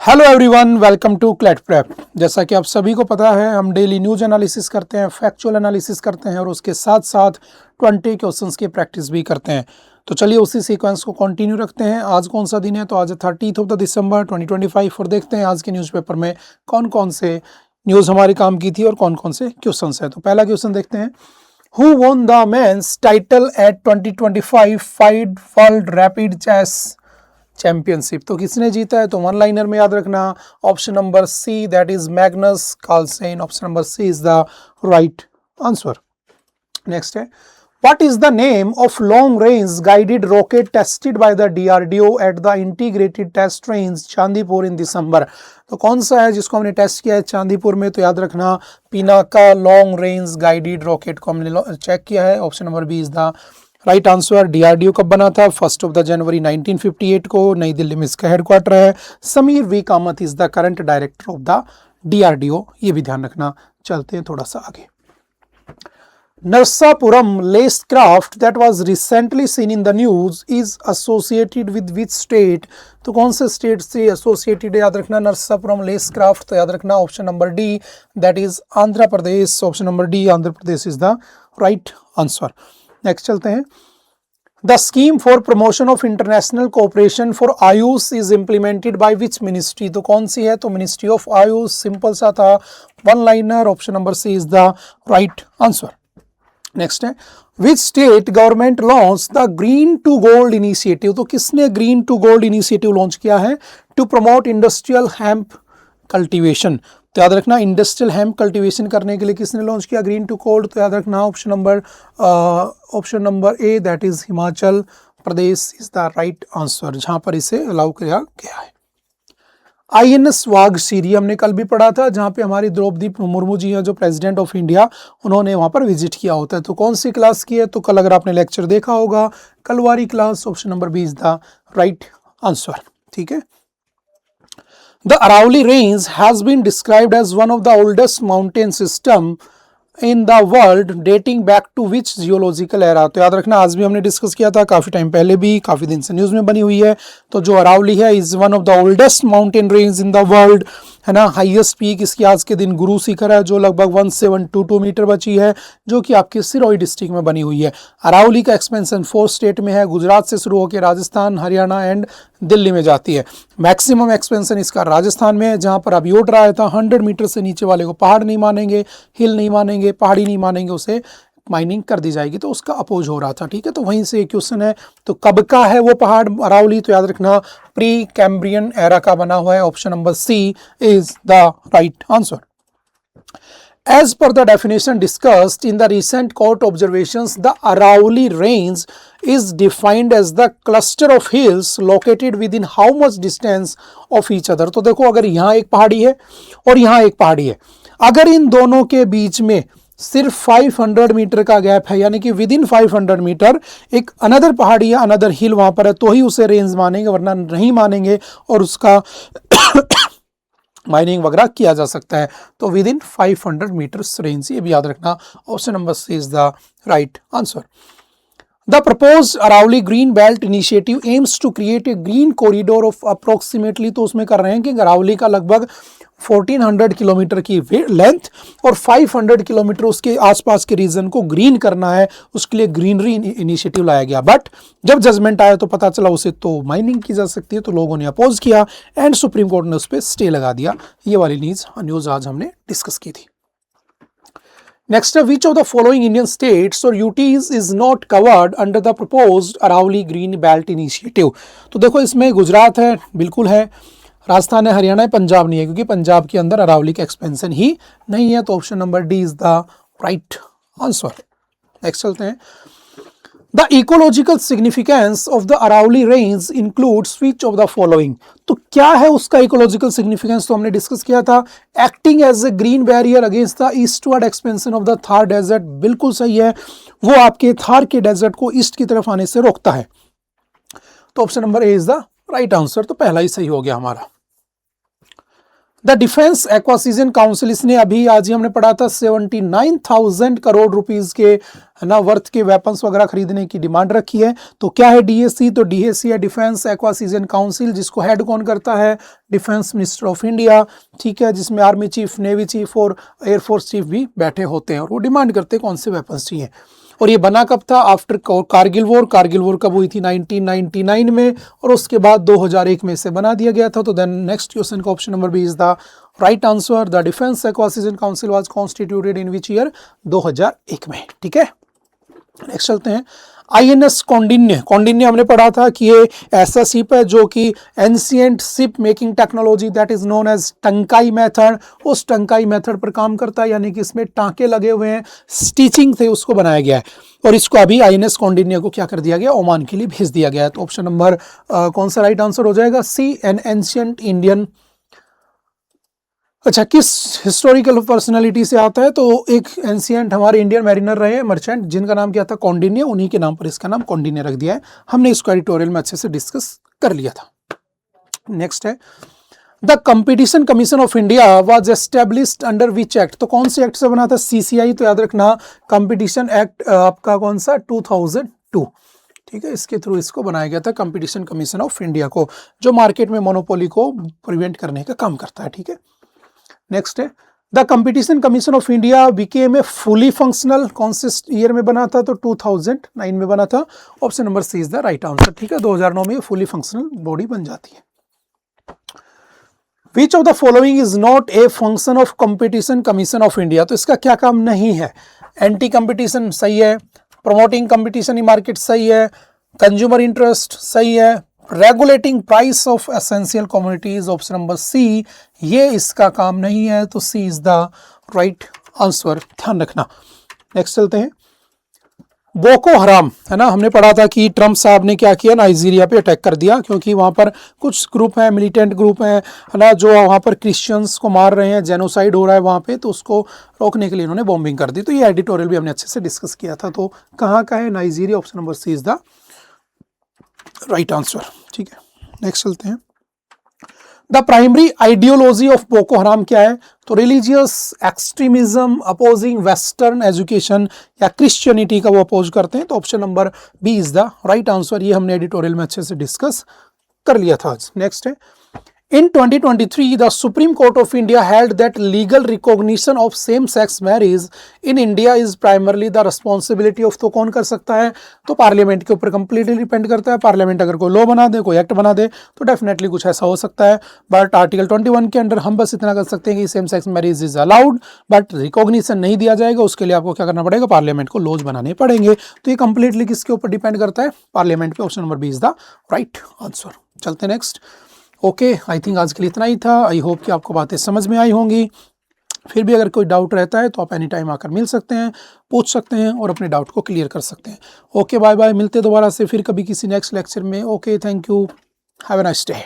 Hello everyone, welcome to CLAT prep. जैसा कि आप सभी को पता है, हम डेली न्यूज एनालिसिस करते हैं, फैक्चुअल एनालिसिस करते हैं और उसके साथ साथ 20 क्वेश्चंस की प्रैक्टिस भी करते हैं। तो चलिए उसी सीक्वेंस को कंटिन्यू रखते हैं। आज कौन सा दिन है? तो आज 30 दिसंबर 2025 और देखते हैं आज के न्यूज़पेपर में कौन कौन से न्यूज़ हमारे काम की थी और कौन कौन से क्वेश्चन है। तो पहला क्वेश्चन देखते हैं। Who won the men's title at 2025 FIDE world rapid chess championship? तो किसने जीता है? तो वन लाइनर में याद रखना option number C, that is Magnus Carlsen. Option number C is the right answer. Next है, what is the name of long range guided rocket tested by the DRDO at the integrated test range Chandipur in December? तो कौन सा है जिसको हमने test किया है चांदीपुर में? तो याद रखना Pinaka long range guided rocket को हमने चेक किया है। Option number B is the right answer. DRDO कब बना था? 1 जनवरी 1958 को। नई दिल्ली में इसका हेडक्वार्टर है। Sameer V Kamat is the current director of the DRDO, ये भी ध्यान रखना। चलते हैं थोड़ा सा आगे। Narsapuram lace craft that was recently seen in the news is associated with which state? तो कौन से स्टेट से एसोसिएटेड है? याद रखना नरसापुरम लेसक्राफ्ट, तो याद रखना option number D, that is Andhra Pradesh. Option number D, Andhra Pradesh is the right answer. Next चलते हैं। The scheme for promotion of international cooperation for Ayush is implemented by which ministry? तो कौन सी है? तो मिनिस्ट्री ऑफ आयुष। सिंपल सा था, one liner. Option number C is the right answer. Next है, which state government launch the green to gold initiative? तो किसने green to gold initiative launch किया है? To promote industrial hemp cultivation. तो याद रखना इंडस्ट्रियल हेम्प कल्टीवेशन करने के लिए किसने लॉन्च किया ग्रीन टू गोल्ड? तो याद रखना option number A, that is Himachal Pradesh is the right answer, जहां पर इसे अलाउ किया गया है। आईएनएस वाघशीरी हमने कल भी पढ़ा था, जहां पे हमारी द्रौपदी मुर्मू जी हैं जो प्रेसिडेंट ऑफ इंडिया, उन्होंने वहां पर विजिट किया होता है। तो कौन सी क्लास की है? तो कल अगर आपने लेक्चर देखा होगा, कल वाली class. Option number B is the right answer. ठीक है। The Aravalli Range has been described as one of the oldest mountain system in the world dating back to which geological era? तो याद रखना आज भी हमने डिस्कस किया था, काफ़ी टाइम पहले भी, काफ़ी दिन से न्यूज़ में बनी हुई है। तो जो अरावली है is one of the oldest mountain range in the world, है ना। हाईएस्ट पीक इसकी आज के दिन गुरु शिखर है, जो लगभग 1722 मीटर बची है, जो कि आपके सिरोही डिस्ट्रिक्ट में बनी हुई है। अरावली का एक्सपेंशन 4 स्टेट में है, गुजरात से शुरू होकर राजस्थान, हरियाणा एंड दिल्ली में जाती है। मैक्सिमम एक्सपेंशन इसका राजस्थान में है, जहां पर अभी योट रहा था 100 मीटर से नीचे वाले को पहाड़ नहीं मानेंगे, हिल नहीं मानेंगे, पहाड़ी नहीं मानेंगे, उसे माइनिंग कर दी जाएगी। तो उसका अपोज हो रहा था। ठीक है, तो वहीं से क्वेश्चन है। तो कब का है वो पहाड़ अरावली? तो याद रखना प्री कैम्ब्रियन एरा का बना हुआ है। Option number C is the right answer. As per the definition discussed in the recent court observations, the Aravalli Range is defined as the cluster of hills located within how much distance of each other? तो देखो अगर यहाँ एक पहाड़ी है और यहाँ एक पहाड़ी है, अगर इन दोनों के बीच में सिर्फ 500 मीटर का गैप है, यानी कि विद इन 500 मीटर एक अनदर पहाड़ी या अनदर हिल वहां पर है, तो ही उसे रेंज मानेंगे, वरना नहीं मानेंगे और उसका माइनिंग वगैरह किया जा सकता है। तो विद इन 500 मीटर्स रेंज, ये भी याद रखना। Option number C is the right answer. The proposed Aravalli Green Belt Initiative aims to create a green corridor of approximately, तो उसमें कर रहे हैं कि अरावली का लगभग 1400 किलोमीटर की लेंथ और 500 किलोमीटर उसके आसपास के रीजन को ग्रीन करना है, उसके लिए ग्रीनरी इनिशिएटिव लाया गया। बट जब जजमेंट आया तो पता चला उसे तो माइनिंग की जा सकती है, तो लोगों ने अपोज किया एंड सुप्रीम कोर्ट ने उस पर स्टे लगा दिया। ये वाली न्यूज़ आज हमने डिस्कस की थी। Next, which of the following Indian states or UTs is not covered under the proposed Aravalli Green Belt Initiative? तो देखो इसमें गुजरात है, बिल्कुल है, राजस्थान है, हरियाणा है, पंजाब नहीं है, क्योंकि पंजाब के अंदर अरावली का एक्सपेंशन ही नहीं है। तो option number D is the right answer. Next चलते हैं। The ecological significance of the Aravalli Range includes which of the following? तो क्या है उसका इकोलॉजिकल सिग्निफिकेंस? तो हमने डिस्कस किया था, acting as a green barrier against the eastward expansion of the Thar desert. बिल्कुल सही है, वो आपके थार के डेजर्ट को ईस्ट की तरफ आने से रोकता है। तो option number A is the right answer. तो पहला ही सही हो गया हमारा। द डिफेंस एक्वासिजन काउंसिल, इसने अभी आज ही हमने पढ़ा था 79,000 करोड़ रुपीस के है ना वर्थ के वेपन्स वगैरह खरीदने की डिमांड रखी है। तो क्या है डीएसी? तो डीएसी है डिफेंस एक्वासिजन काउंसिल, जिसको हेड कौन करता है? डिफेंस मिनिस्टर ऑफ इंडिया, ठीक है, जिसमें आर्मी चीफ, नेवी चीफ और एयरफोर्स चीफ भी बैठे होते हैं और वो डिमांड करते हैं कौन से वेपन्स चाहिए। और ये बना कब था? After Kargil war. Kargil war कब हुई थी? 1999 में, और उसके बाद 2001 में इसे बना दिया गया था। तो देन नेक्स्ट क्वेश्चन का option number B is the right answer. The defence acquisition council was constituted in which year? 2001 में, ठीक है। नेक्स्ट चलते हैं। आईएनएस कौंडिन्य, कौंडिन्य हमने पढ़ा था कि ये ऐसा शिप है जो कि ancient ship making technology that is known as Tankai method, उस टंकाई मेथड पर काम करता है, यानी कि इसमें टांके लगे हुए हैं, स्टिचिंग थे, उसको बनाया गया है। और इसको अभी आईएनएस कौंडिन्य को क्या कर दिया गया? ओमान के लिए भेज दिया गया है। तो ऑप्शन नंबर कौन सा राइट आंसर हो जाएगा? सी, एन एंशिएंट इंडियन। अच्छा, किस हिस्टोरिकल पर्सनालिटी से आता है? तो एक एंशिएंट हमारे इंडियन मैरिनर रहे, मर्चेंट, जिनका नाम क्या था? कौंडिन्य, उन्हीं के नाम पर इसका नाम कौंडिन्य रख दिया है। हमने इसको एडिटोरियल में अच्छे से डिस्कस कर लिया था। नेक्स्ट है the competition commission of India was established under which act? तो कौन से एक्ट से बना था? सीसीआई। तो याद रखना कंपटीशन एक्ट आपका कौन सा? 2002, ठीक है, इसके थ्रू इसको बनाया गया था कंपटीशन कमीशन ऑफ इंडिया को, जो मार्केट में मोनोपोली को प्रिवेंट करने का काम करता है, ठीक है। नेक्स्ट है the competition commission of India became a fully functional, कौन से ईयर में बना था? तो 2009 में बना था। Option number C is the right answer, ठीक है। 2009 में फुली फंक्शनल बॉडी बन जाती है। Which of the following is not a function of competition commission of India? तो इसका क्या काम नहीं है? एंटी कंपटीशन सही है, प्रमोटिंग कंपटीशन इन मार्केट सही है, कंज्यूमर इंटरेस्ट सही है, regulating price of essential commodities option number C, ये इसका काम नहीं है। तो C is the right answer, ध्यान रखना। नेक्स्ट चलते हैं। बोको हराम, है ना, हमने पढ़ा था कि ट्रम्प साहब ने क्या किया? नाइजीरिया पे अटैक कर दिया, क्योंकि वहाँ पर कुछ ग्रुप हैं, मिलिटेंट ग्रुप हैं, है ना, जो वहाँ पर क्रिश्चियंस को मार रहे हैं, जेनोसाइड हो रहा है वहाँ पे, तो उसको रोकने के लिए इन्होंने बॉम्बिंग कर दी। तो ये एडिटोरियल भी हमने अच्छे से डिस्कस किया था। तो कहाँ का है? Nigeria. Option number C is the right answer, ठीक है। नेक्स्ट चलते हैं। The primary ideology of Boko Haram क्या है? तो religious extremism, opposing western education, या क्रिश्चियनिटी का वो अपोज करते हैं। तो option number B is the right answer. ये हमने एडिटोरियल में अच्छे से डिस्कस कर लिया था आज। नेक्स्ट है In 2023, the Supreme Court of India held that legal recognition of same-sex marriage in India is primarily the responsibility of, तो कौन कर सकता है? तो पार्लियामेंट के ऊपर कंप्लीटली डिपेंड करता है। पार्लियामेंट अगर कोई लॉ बना दे, कोई एक्ट बना दे, तो डेफिनेटली कुछ ऐसा हो सकता है। बट आर्टिकल 21 के अंडर हम बस इतना कर सकते हैं कि same sex marriage is allowed, but recognition नहीं दिया जाएगा। उसके लिए आपको क्या करना पड़ेगा? पार्लियामेंट को लॉज बनाने पड़ेंगे। तो ये कंप्लीटली किसके ऊपर डिपेंड करता है? पार्लियामेंट पे। Option number B is the right answer. चलते हैं नेक्स्ट। ओके, आई थिंक आज के लिए इतना ही था। आई होप कि आपको बातें समझ में आई होंगी। फिर भी अगर कोई डाउट रहता है तो आप एनी टाइम आकर मिल सकते हैं, पूछ सकते हैं और अपने डाउट को क्लियर कर सकते हैं। ओके, बाय बाय, मिलते हैं दोबारा से फिर कभी किसी नेक्स्ट लेक्चर में। Okay, thank you, have a nice day.